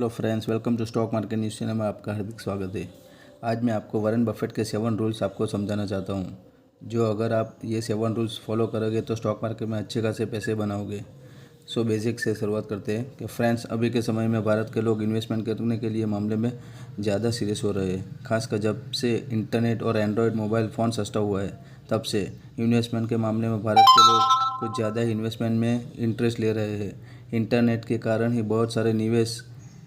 Hello friends, welcome to stock market news channel में आपका हार्दिक स्वागत है। आज मैं आपको वॉरेन बफेट के 7 रूल्स आपको समझाना चाहता हूं, जो अगर आप ये 7 रूल्स फॉलो करोगे तो स्टॉक मार्केट में अच्छे खासे पैसे बनाओगे। सो बेसिक से शुरुआत करते हैं कि फ्रेंड्स, अभी के समय में भारत के लोग इन्वेस्टमेंट करने के लिए मामले में ज़्यादा सीरियस हो रहे हैं। खासकर जब से इंटरनेट और एंड्रॉयड मोबाइल फ़ोन सस्ता हुआ है, तब से इन्वेस्टमेंट के मामले में भारत के लोग कुछ ज़्यादा ही इन्वेस्टमेंट में इंटरेस्ट ले रहे हैं। इंटरनेट के कारण ही बहुत सारे निवेश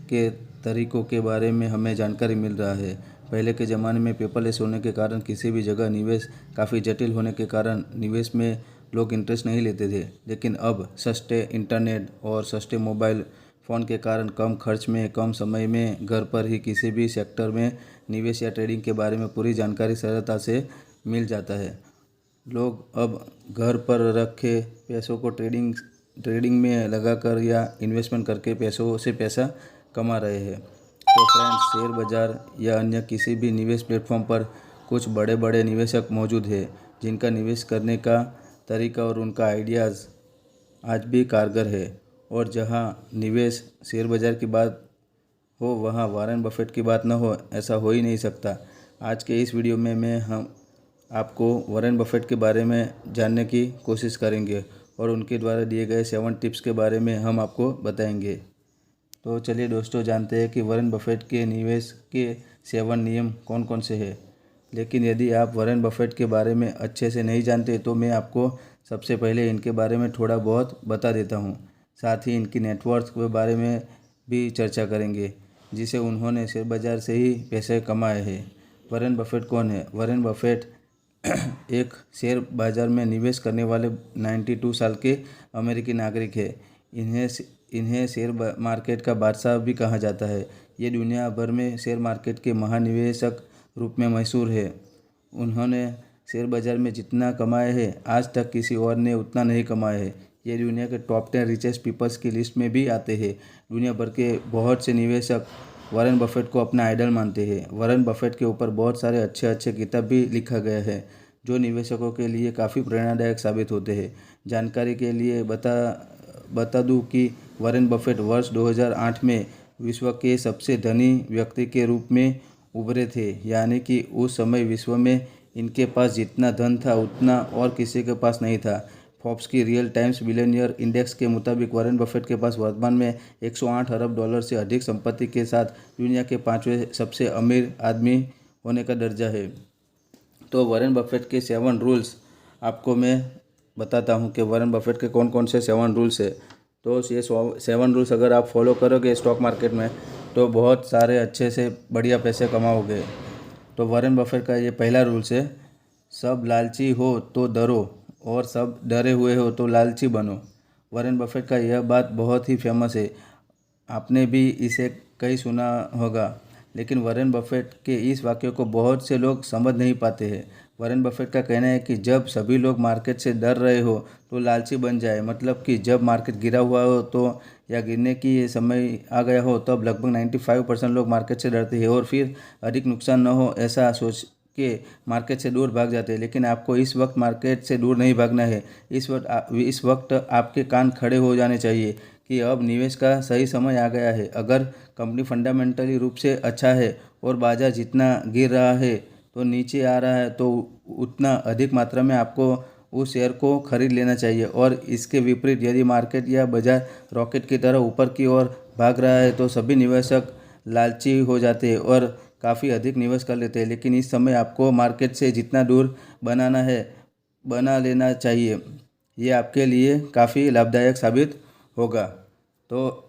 के तरीक़ों के बारे में हमें जानकारी मिल रहा है। पहले के ज़माने में पेपरलेस होने के कारण किसी भी जगह निवेश काफ़ी जटिल होने के कारण निवेश में लोग इंटरेस्ट नहीं लेते थे, लेकिन अब सस्ते इंटरनेट और सस्ते मोबाइल फ़ोन के कारण कम खर्च में कम समय में घर पर ही किसी भी सेक्टर में निवेश या ट्रेडिंग के बारे में पूरी जानकारी सरलता से मिल जाता है। लोग अब घर पर रखे पैसों को ट्रेडिंग में लगाकर या इन्वेस्टमेंट करके पैसों से पैसा कमा रहे हैं। तो फ्रेंड्स, शेयर बाज़ार या अन्य किसी भी निवेश प्लेटफॉर्म पर कुछ बड़े बड़े निवेशक मौजूद हैं, जिनका निवेश करने का तरीका और उनका आइडियाज़ आज भी कारगर है। और जहां निवेश शेयर बाज़ार की बात हो, वहां वॉरेन बफेट की बात न हो, ऐसा हो ही नहीं सकता। आज के इस वीडियो में हम आपको वॉरेन बफेट के बारे में जानने की कोशिश करेंगे और उनके द्वारा दिए गए 7 टिप्स के बारे में हम आपको बताएंगे। तो चलिए दोस्तों, जानते हैं कि वॉरेन बफेट के निवेश के 7 नियम कौन कौन से हैं। लेकिन यदि आप वॉरेन बफेट के बारे में अच्छे से नहीं जानते तो मैं आपको सबसे पहले इनके बारे में थोड़ा बहुत बता देता हूँ। साथ ही इनकी नेटवर्थ के बारे में भी चर्चा करेंगे, जिसे उन्होंने शेयर बाज़ार से ही पैसे कमाए हैं। वॉरेन बफेट कौन है? वॉरेन बफेट एक शेयर बाज़ार में निवेश करने वाले 92 साल के अमेरिकी नागरिक है। इन्हें शेयर मार्केट का बादशाह भी कहा जाता है। ये दुनिया भर में शेयर मार्केट के महानिवेशक रूप में मशहूर है। उन्होंने शेयर बाज़ार में जितना कमाया है, आज तक किसी और ने उतना नहीं कमाया है। ये दुनिया के टॉप 10 रिचेस्ट पीपल्स की लिस्ट में भी आते हैं। दुनिया भर के बहुत से निवेशक वॉरेन बफेट को अपना आइडल मानते हैं। वॉरेन बफेट के ऊपर बहुत सारे अच्छे किताब भी लिखा गया है, जो निवेशकों के लिए काफ़ी प्रेरणादायक साबित होते हैं। जानकारी के लिए बता दूं कि वॉरेन बफेट वर्ष 2008 में विश्व के सबसे धनी व्यक्ति के रूप में उभरे थे। यानी कि उस समय विश्व में इनके पास जितना धन था उतना और किसी के पास नहीं था। फोर्ब्स की रियल टाइम्स बिलियनियर इंडेक्स के मुताबिक वॉरेन बफेट के पास वर्तमान में 108 अरब डॉलर से अधिक संपत्ति के साथ दुनिया के 5वें सबसे अमीर आदमी होने का दर्जा है। तो वॉरेन बफेट के 7 रूल्स आपको मैं बताता हूं कि वॉरेन बफेट के कौन कौन से 7 रूल्स है। तो ये 7 रूल्स अगर आप फॉलो करोगे स्टॉक मार्केट में, तो बहुत सारे अच्छे से बढ़िया पैसे कमाओगे। तो वॉरेन बफेट का ये पहला रूल्स है, सब लालची हो तो डरो और सब डरे हुए हो तो लालची बनो। वॉरेन बफेट का यह बात बहुत ही फेमस है, आपने भी इसे कई सुना होगा। लेकिन वॉरेन बफेट के इस वाक्य को बहुत से लोग समझ नहीं पाते हैं। वॉरेन बफेट का कहना है कि जब सभी लोग मार्केट से डर रहे हो तो लालची बन जाए। मतलब कि जब मार्केट गिरा हुआ हो तो या गिरने की समय आ गया हो, तब लगभग 95% लोग मार्केट से डरते हैं और फिर अधिक नुकसान न हो ऐसा सोच के मार्केट से दूर भाग जाते हैं। लेकिन आपको इस वक्त मार्केट से दूर नहीं भागना है। इस वक्त आपके कान खड़े हो जाने चाहिए कि अब निवेश का सही समय आ गया है। अगर कंपनी फंडामेंटली रूप से अच्छा है और बाजार जितना गिर रहा है तो नीचे आ रहा है, तो उतना अधिक मात्रा में आपको उस शेयर को खरीद लेना चाहिए। और इसके विपरीत यदि मार्केट या बाजार रॉकेट की तरह ऊपर की ओर भाग रहा है तो सभी निवेशक लालची हो जाते हैं और काफ़ी अधिक निवेश कर लेते हैं। लेकिन इस समय आपको मार्केट से जितना दूर बनाना है बना लेना चाहिए। ये आपके लिए काफ़ी लाभदायक साबित होगा। तो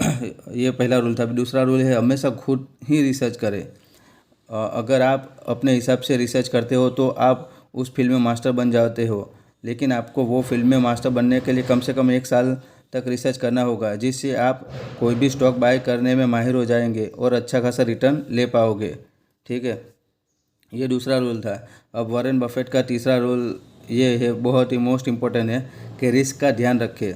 ये पहला रूल था। दूसरा रूल है, हमेशा खुद ही रिसर्च करें। अगर आप अपने हिसाब से रिसर्च करते हो तो आप उस फील्ड में मास्टर बन जाते हो। लेकिन आपको वो फील्ड में मास्टर बनने के लिए कम से कम 1 साल तक रिसर्च करना होगा, जिससे आप कोई भी स्टॉक बाय करने में माहिर हो जाएंगे और अच्छा खासा रिटर्न ले पाओगे। ठीक है, ये दूसरा रूल था। अब वॉरेन बफेट का तीसरा रूल ये है, बहुत ही मोस्ट इम्पोर्टेंट है, कि रिस्क का ध्यान रखें।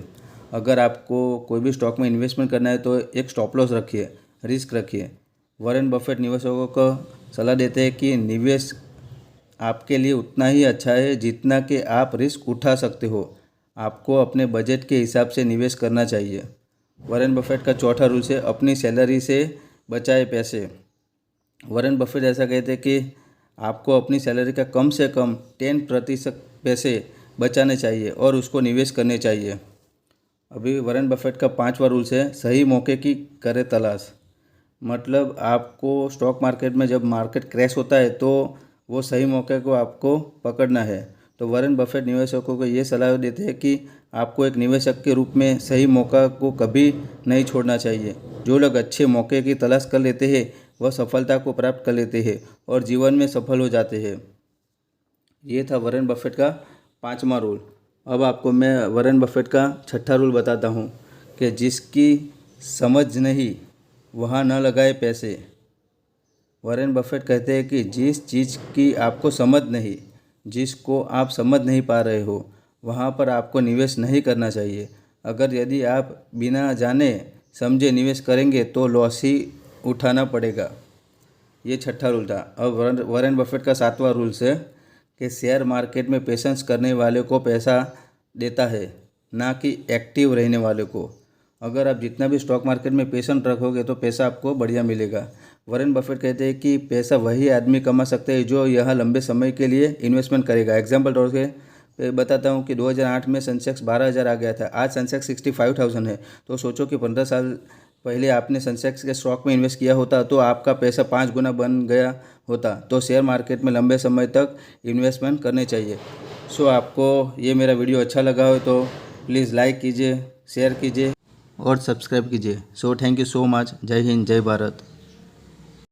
अगर आपको कोई भी स्टॉक में इन्वेस्टमेंट करना है तो एक स्टॉप लॉस रखिए, रिस्क रखिए। वॉरेन बफेट निवेशकों को सलाह देते हैं कि निवेश आपके लिए उतना ही अच्छा है जितना कि आप रिस्क उठा सकते हो। आपको अपने बजट के हिसाब से निवेश करना चाहिए। वॉरेन बफेट का चौथा रूल है, अपनी सैलरी से बचाए पैसे। वॉरेन बफेट ऐसा कहते हैं कि आपको अपनी सैलरी का कम से कम 10% पैसे बचाने चाहिए और उसको निवेश करने चाहिए। अभी वॉरेन बफेट का 5वां रूल्स है, सही मौके की करे तलाश। मतलब आपको स्टॉक मार्केट में जब मार्केट क्रैश होता है तो वो सही मौके को आपको पकड़ना है। तो वॉरेन बफेट निवेशकों को ये सलाह देते हैं कि आपको एक निवेशक के रूप में सही मौका को कभी नहीं छोड़ना चाहिए। जो लोग अच्छे मौके की तलाश कर लेते हैं वह सफलता को प्राप्त कर लेते हैं और जीवन में सफल हो जाते हैं। ये था वॉरेन बफेट का 5वां रूल। अब आपको मैं वॉरेन बफेट का 6ठा रूल बताता हूँ कि जिसकी समझ नहीं वहाँ न लगाए पैसे। वॉरेन बफेट कहते हैं कि जिस चीज़ की आपको समझ नहीं, जिसको आप समझ नहीं पा रहे हो, वहाँ पर आपको निवेश नहीं करना चाहिए। अगर यदि आप बिना जाने समझे निवेश करेंगे तो लॉस ही उठाना पड़ेगा। ये 6ठा रूल था। अब वॉरेन बफेट का 7वां रूल्स है कि शेयर मार्केट में पेशेंस करने वाले को पैसा देता है, ना कि एक्टिव रहने वाले को। अगर आप जितना भी स्टॉक मार्केट में पेशेंस रखोगे तो पैसा आपको बढ़िया मिलेगा। वॉरेन बफेट कहते हैं कि पैसा वही आदमी कमा सकता है जो यह लंबे समय के लिए इन्वेस्टमेंट करेगा। एग्जाम्पल तौर पे बताता हूँ कि 2008 में सेंसेक्स 12,000 आ गया था, आज सेंसेक्स 65,000 है। तो सोचो कि 15 साल पहले आपने सेंसेक्स के स्टॉक में इन्वेस्ट किया होता तो आपका पैसा 5 गुना बन गया होता। तो शेयर मार्केट में लंबे समय तक इन्वेस्टमेंट करने चाहिए। सो आपको ये मेरा वीडियो अच्छा लगा हो तो प्लीज़ लाइक कीजिए, शेयर कीजिए और सब्सक्राइब कीजिए। So thank you so much. जय हिंद, जय भारत।